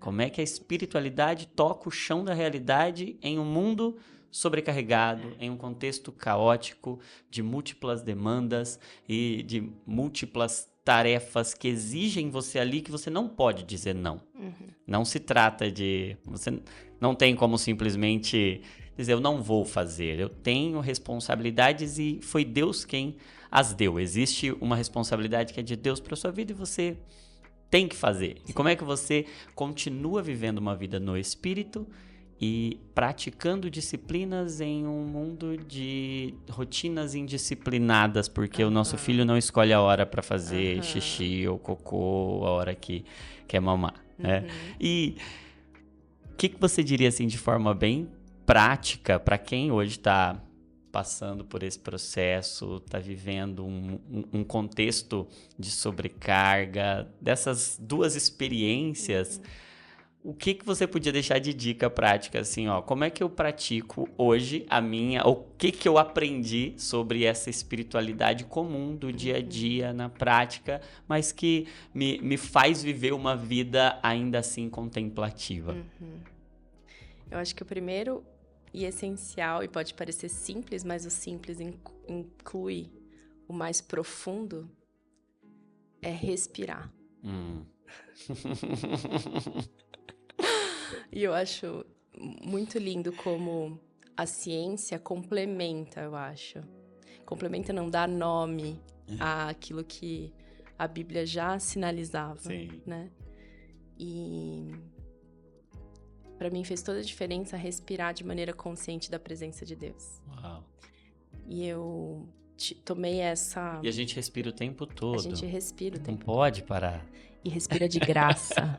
Como é que a espiritualidade toca o chão da realidade em um mundo sobrecarregado, em um contexto caótico, de múltiplas demandas e de múltiplas tarefas que exigem você ali que você não pode dizer não. Não se trata de... Você não tem como simplesmente dizer, eu não vou fazer. Eu tenho responsabilidades e foi Deus quem as deu. Existe uma responsabilidade que é de Deus para sua vida e você tem que fazer. E como é que você continua vivendo uma vida no Espírito e praticando disciplinas em um mundo de rotinas indisciplinadas, porque o nosso filho não escolhe a hora para fazer xixi ou cocô, a hora que quer mamar, né? E o que você diria assim de forma bem prática para quem hoje está passando por esse processo, está vivendo um contexto de sobrecarga, dessas duas experiências, o que você podia deixar de dica prática, assim, ó, como é que eu pratico hoje o que eu aprendi sobre essa espiritualidade comum do dia a dia, na prática, mas que me faz viver uma vida ainda assim contemplativa? Eu acho que o primeiro e essencial, e pode parecer simples, mas o simples inclui o mais profundo, é respirar. E eu acho muito lindo como a ciência complementa, eu acho. Complementa, não dá nome àquilo que a Bíblia já sinalizava, Sim. né? E para mim fez toda a diferença respirar de maneira consciente da presença de Deus. Uau. E eu tomei essa... E a gente respira o tempo todo. A gente respira o tempo Não pode parar. E respira de graça.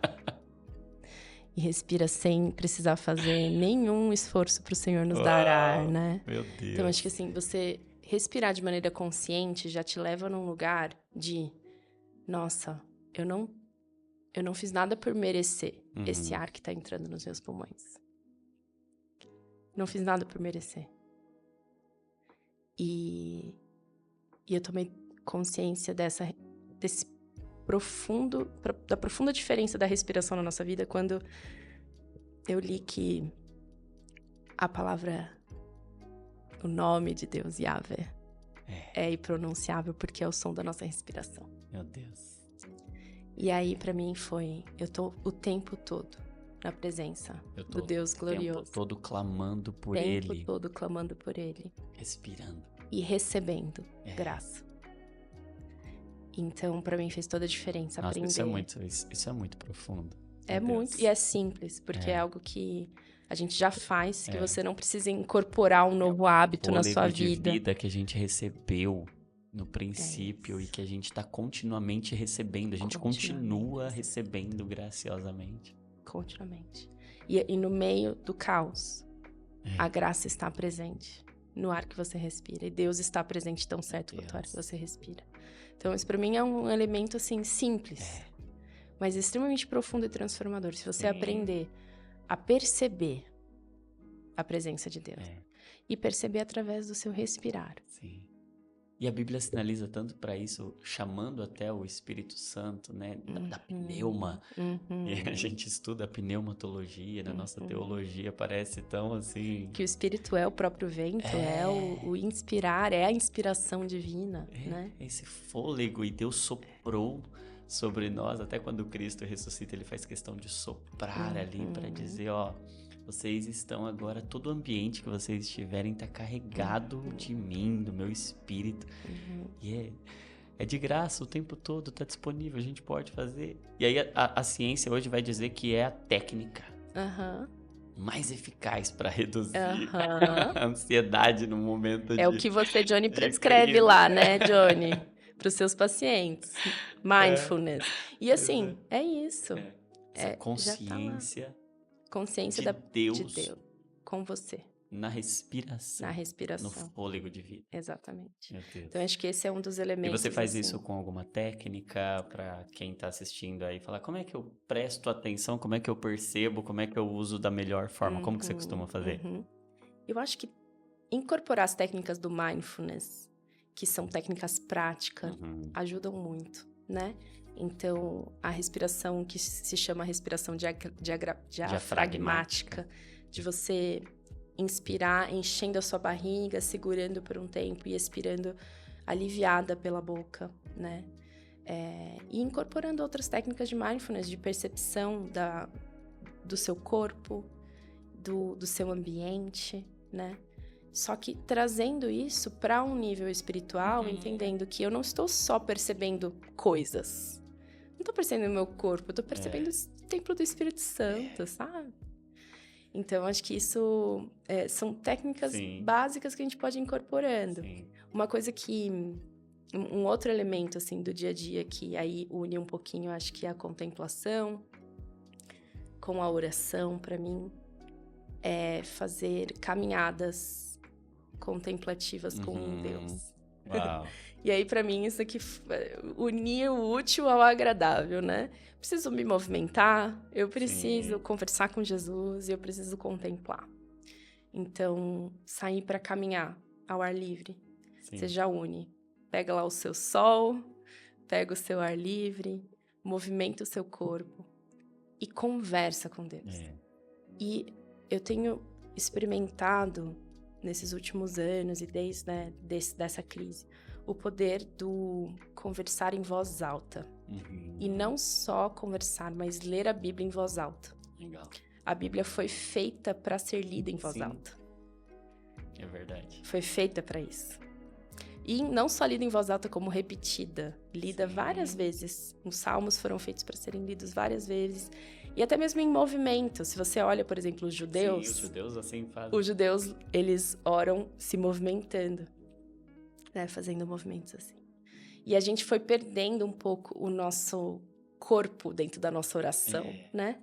E respira sem precisar fazer nenhum esforço para o Senhor nos dar ar, né? Meu Deus. Então, acho que assim, você respirar de maneira consciente já te leva num lugar de... Nossa, eu não fiz nada por merecer esse ar que tá entrando nos meus pulmões. Não fiz nada por merecer. E eu tomei consciência da profunda diferença da respiração na nossa vida quando eu li que a palavra, o nome de Deus, Yahvé, é impronunciável porque é o som da nossa respiração. Meu Deus. E aí, pra mim, eu tô o tempo todo na presença do Deus glorioso. O tempo todo clamando por Ele. Ele. O tempo todo clamando por Ele. Respirando. E recebendo graça. Então, pra mim, fez toda a diferença aprender. Isso é muito profundo. É muito, e é simples, porque é algo que a gente já faz, que você não precisa incorporar um novo hábito na sua vida. De vida que a gente recebeu no princípio e que a gente está continuamente recebendo. A gente continua recebendo graciosamente. Continuamente. E no meio do caos, a graça está presente no ar que você respira. E Deus está presente tão certo quanto o ar que você respira. Então, isso pra mim é um elemento, assim, simples, mas extremamente profundo e transformador. Se você aprender a perceber a presença de Deus e perceber através do seu respirar. Sim. E a Bíblia sinaliza tanto para isso, chamando até o Espírito Santo, né, da pneuma. E a gente estuda a pneumatologia, na nossa teologia parece tão assim... Que o Espírito é o próprio vento, é o inspirar, é a inspiração divina, né? Esse fôlego, e Deus soprou sobre nós, até quando Cristo ressuscita, Ele faz questão de soprar ali para dizer, ó... Vocês estão agora, todo o ambiente que vocês estiverem está carregado de mim, do meu espírito. E é de graça o tempo todo, está disponível, a gente pode fazer. E aí a ciência hoje vai dizer que é a técnica mais eficaz para reduzir a ansiedade no momento o que você, Johnny, prescreve lá, né, Johnny? Para os seus pacientes. Mindfulness. E assim, é isso. Essa consciência... Consciência de Deus com você. Na respiração. No fôlego de vida. Exatamente. Meu Deus. Então, acho que esse é um dos elementos. E você faz isso com alguma técnica para quem está assistindo aí? Falar, como é que eu presto atenção? Como é que eu percebo? Como é que eu uso da melhor forma? Como que você costuma fazer? Eu acho que incorporar as técnicas do mindfulness, que são técnicas práticas, ajudam muito, né? Então, a respiração que se chama respiração diafragmática, de você inspirar enchendo a sua barriga, segurando por um tempo e expirando aliviada pela boca, né? E incorporando outras técnicas de mindfulness, de percepção do seu corpo, do seu ambiente, né? Só que trazendo isso para um nível espiritual, entendendo que eu não estou só percebendo coisas. Não estou percebendo o meu corpo, eu estou percebendo o templo do Espírito Santo, sabe? Então, acho que isso são técnicas básicas que a gente pode ir incorporando. Sim. Uma coisa que... Um outro elemento, assim, do dia a dia que aí une um pouquinho, acho que é a contemplação com a oração, para mim, é fazer caminhadas contemplativas com Deus. Uau. E aí, para mim, isso aqui unir o útil ao agradável, né? Preciso me movimentar, eu preciso conversar com Jesus e eu preciso contemplar. Então, sair para caminhar ao ar livre, você já une. Pega lá o seu sol, pega o seu ar livre, movimenta o seu corpo e conversa com Deus. E eu tenho experimentado nesses últimos anos e desde dessa crise o poder do conversar em voz alta. E não só conversar, mas ler a Bíblia em voz alta. Legal. A Bíblia foi feita para ser lida em voz alta. É verdade. Foi feita para isso. E não só lida em voz alta, como repetida. Lida várias vezes. Os salmos foram feitos para serem lidos várias vezes. E até mesmo em movimento. Se você olha, por exemplo, os judeus... Sim, os judeus assim fazem. Os judeus, eles oram se movimentando. Né? Fazendo movimentos assim. E a gente foi perdendo um pouco o nosso corpo dentro da nossa oração, né?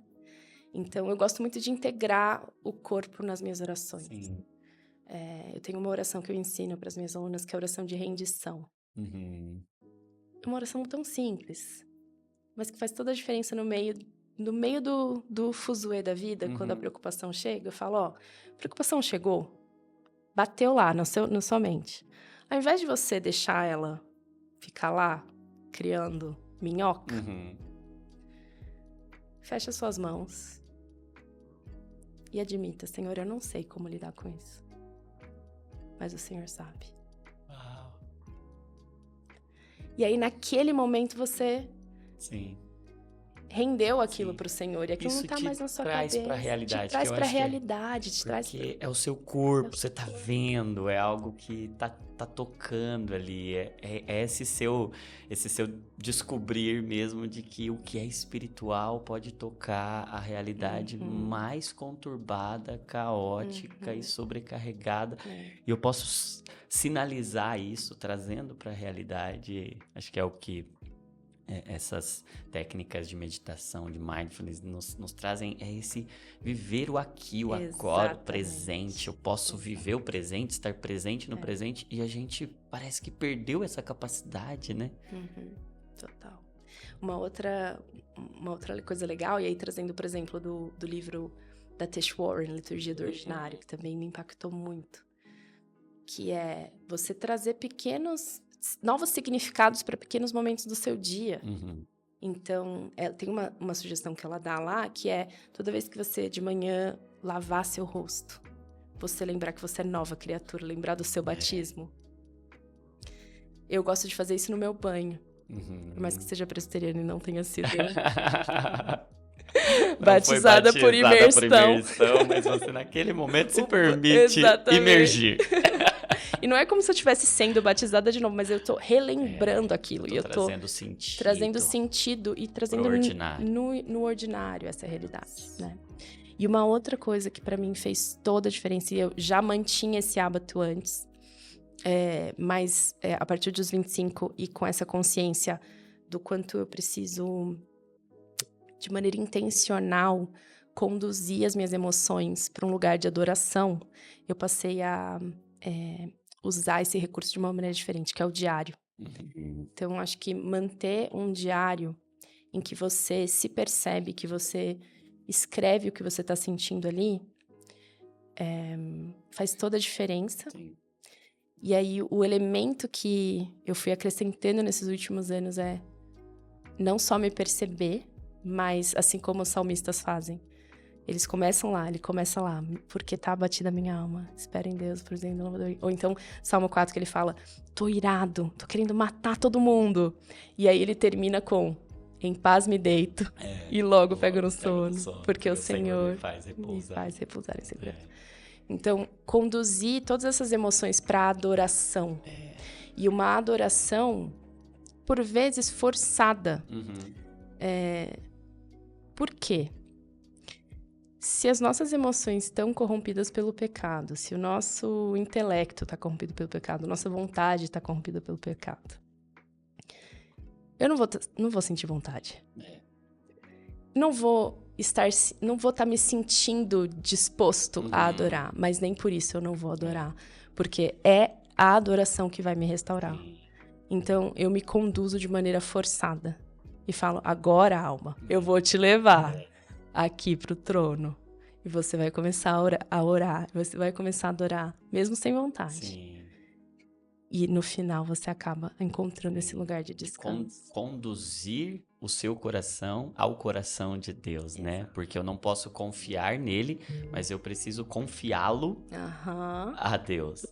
Então, eu gosto muito de integrar o corpo nas minhas orações. Sim. Eu tenho uma oração que eu ensino para as minhas alunas, que é a oração de rendição. É uma oração tão simples, mas que faz toda a diferença no meio do fuzuê da vida, quando a preocupação chega. Eu falo, a preocupação chegou, bateu lá na sua mente. Ao invés de você deixar ela ficar lá, criando minhoca, fecha suas mãos e admita, Senhor, eu não sei como lidar com isso. Mas o Senhor sabe. Uau. E aí, naquele momento, você rendeu aquilo Sim. para o Senhor. E aquilo Isso não tá te mais na sua traz cabeça. pra realidade, Te traz que eu pra acho realidade. Te traz Porque é o seu corpo, você tá vendo, é algo que tá tocando ali. É esse seu descobrir mesmo de que o que é espiritual pode tocar a realidade mais conturbada, caótica e sobrecarregada. E eu posso sinalizar isso, trazendo pra realidade. Acho que é o que essas técnicas de meditação, de mindfulness nos trazem, esse viver o aqui, o agora, o presente. Eu posso viver o presente, estar presente no presente, e a gente parece que perdeu essa capacidade, né? Total. Uma outra coisa legal, e aí trazendo, por exemplo, do livro da Tish Warren, Liturgia do Ordinário, que também me impactou muito, que é você trazer novos significados para pequenos momentos do seu dia. Então, tem uma sugestão que ela dá lá, que é toda vez que você de manhã lavar seu rosto, você lembrar que você é nova criatura, lembrar do seu batismo. Eu gosto de fazer isso no meu banho. Por mais que seja presbiteriana e não tenha sido batizada por imersão. Mas você naquele momento se permite imergir. E não é como se eu estivesse sendo batizada de novo, mas eu tô relembrando aquilo. E eu tô trazendo sentido e trazendo no ordinário essa realidade, né? E uma outra coisa que pra mim fez toda a diferença, e eu já mantinha esse hábito antes, mas a partir dos 25 e com essa consciência do quanto eu preciso, de maneira intencional, conduzir as minhas emoções para um lugar de adoração, eu passei a usar esse recurso de uma maneira diferente, que é o diário. Então, acho que manter um diário em que você se percebe, que você escreve o que você está sentindo ali, faz toda a diferença. Sim. E aí, o elemento que eu fui acrescentando nesses últimos anos é não só me perceber, mas assim como os salmistas fazem. Ele começa lá, porque tá abatida a minha alma. Espera em Deus, por exemplo. Ou então, Salmo 4, que ele fala, tô irado, tô querendo matar todo mundo. E aí ele termina com, em paz me deito, e logo pego no sono. Porque o Senhor me faz repousar em segurança. Então, conduzir todas essas emoções para adoração. E uma adoração, por vezes, forçada. Por quê? Se as nossas emoções estão corrompidas pelo pecado, se o nosso intelecto está corrompido pelo pecado, nossa vontade está corrompida pelo pecado, eu não vou sentir vontade. Não vou estar me sentindo disposto a adorar, mas nem por isso eu não vou adorar, porque é a adoração que vai me restaurar. Então, eu me conduzo de maneira forçada e falo, agora, alma, eu vou te levar aqui pro trono. E você vai começar a orar. Você vai começar a adorar, mesmo sem vontade. Sim. E no final você acaba encontrando esse lugar de descanso. Conduzir o seu coração ao coração de Deus, né? Porque eu não posso confiar nele, mas eu preciso confiá-lo a Deus.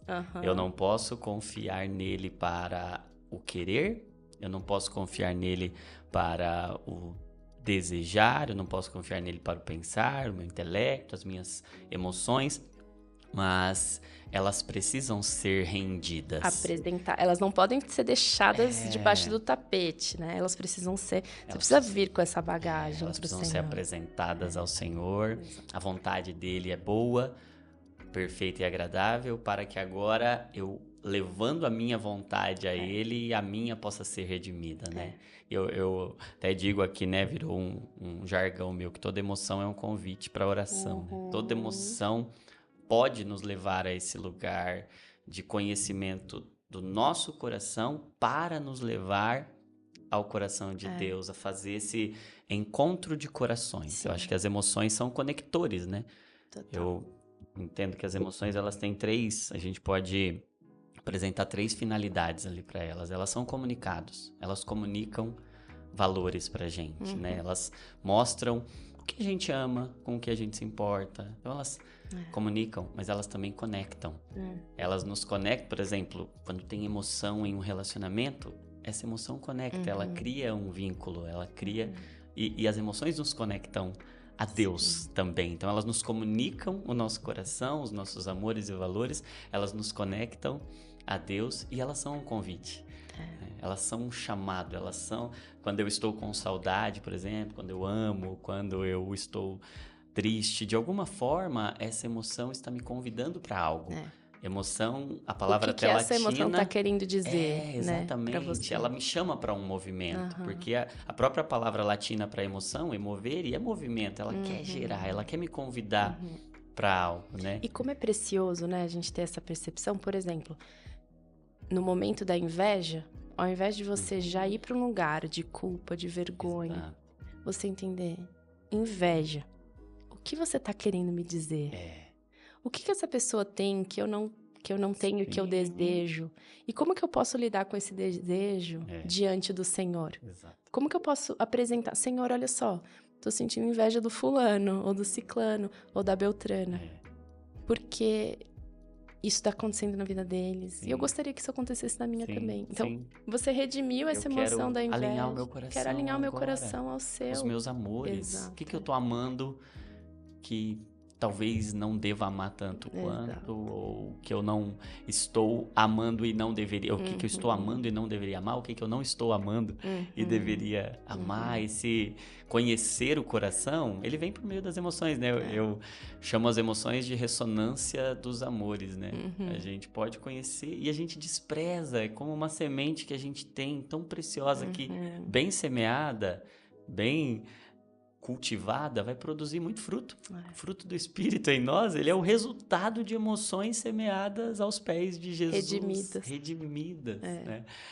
Eu não posso confiar nele para o querer, eu não posso confiar nele para o desejar, eu não posso confiar nele para o pensar, o meu intelecto, as minhas emoções, mas elas precisam ser rendidas. Elas não podem ser deixadas debaixo do tapete, né? Elas precisam ser... Você precisa vir com essa bagagem elas pro precisam Senhor. ser apresentadas ao Senhor. A vontade dele é boa, perfeita e agradável, para que agora eu, levando a minha vontade a ele, a minha possa ser redimida, né? Eu até digo aqui, né, virou um jargão meu, que toda emoção é um convite para oração. Né? Toda emoção pode nos levar a esse lugar de conhecimento do nosso coração para nos levar ao coração de Deus, a fazer esse encontro de corações. Sim. Eu acho que as emoções são conectores, né? Total. Eu entendo que as emoções, elas têm a gente pode apresentar 3 finalidades ali para elas. Elas são comunicados, elas comunicam valores pra gente, né? Elas mostram o que a gente ama, com o que a gente se importa. Então elas comunicam, mas elas também conectam. Elas nos conectam, por exemplo, quando tem emoção em um relacionamento, essa emoção conecta, ela cria um vínculo, ela cria... E as emoções nos conectam a Deus também. Então elas nos comunicam o nosso coração, os nossos amores e valores, elas nos conectam a Deus e elas são um convite. Elas são um chamado, elas são... Quando eu estou com saudade, por exemplo, quando eu amo, quando eu estou triste, de alguma forma, essa emoção está me convidando para algo. Emoção, a palavra até latina... O que essa emoção está querendo dizer, exatamente. Né, pra você. Ela me chama para um movimento, porque a própria palavra latina para emoção é mover e é movimento. Ela quer gerar, ela quer me convidar para algo, né? E como é precioso, né, a gente ter essa percepção, por exemplo, no momento da inveja, ao invés de você já ir para um lugar de culpa, de vergonha, você entender, inveja, o que você está querendo me dizer? O que essa pessoa tem que eu não tenho, que eu desejo? E como que eu posso lidar com esse desejo diante do Senhor? Exato. Como que eu posso apresentar? Senhor, olha só, tô sentindo inveja do fulano, ou do ciclano, ou da beltrana. Porque isso está acontecendo na vida deles. Sim. E eu gostaria que isso acontecesse na minha também. Então, você redimiu essa emoção da inveja. Alinhar o meu coração. Quero alinhar o meu coração ao seu. Os meus amores. Exato. O que eu tô amando que talvez não deva amar tanto quanto, ou que eu não estou amando e não deveria, o que eu estou amando e não deveria amar, o que eu não estou amando e deveria amar. Esse conhecer o coração, ele vem por meio das emoções, né? Eu chamo as emoções de ressonância dos amores, né? A gente pode conhecer e a gente despreza, é como uma semente que a gente tem tão preciosa que, bem semeada, bem cultivada, vai produzir muito fruto. O fruto do Espírito em nós, ele é o resultado de emoções semeadas aos pés de Jesus. Redimidas. Né?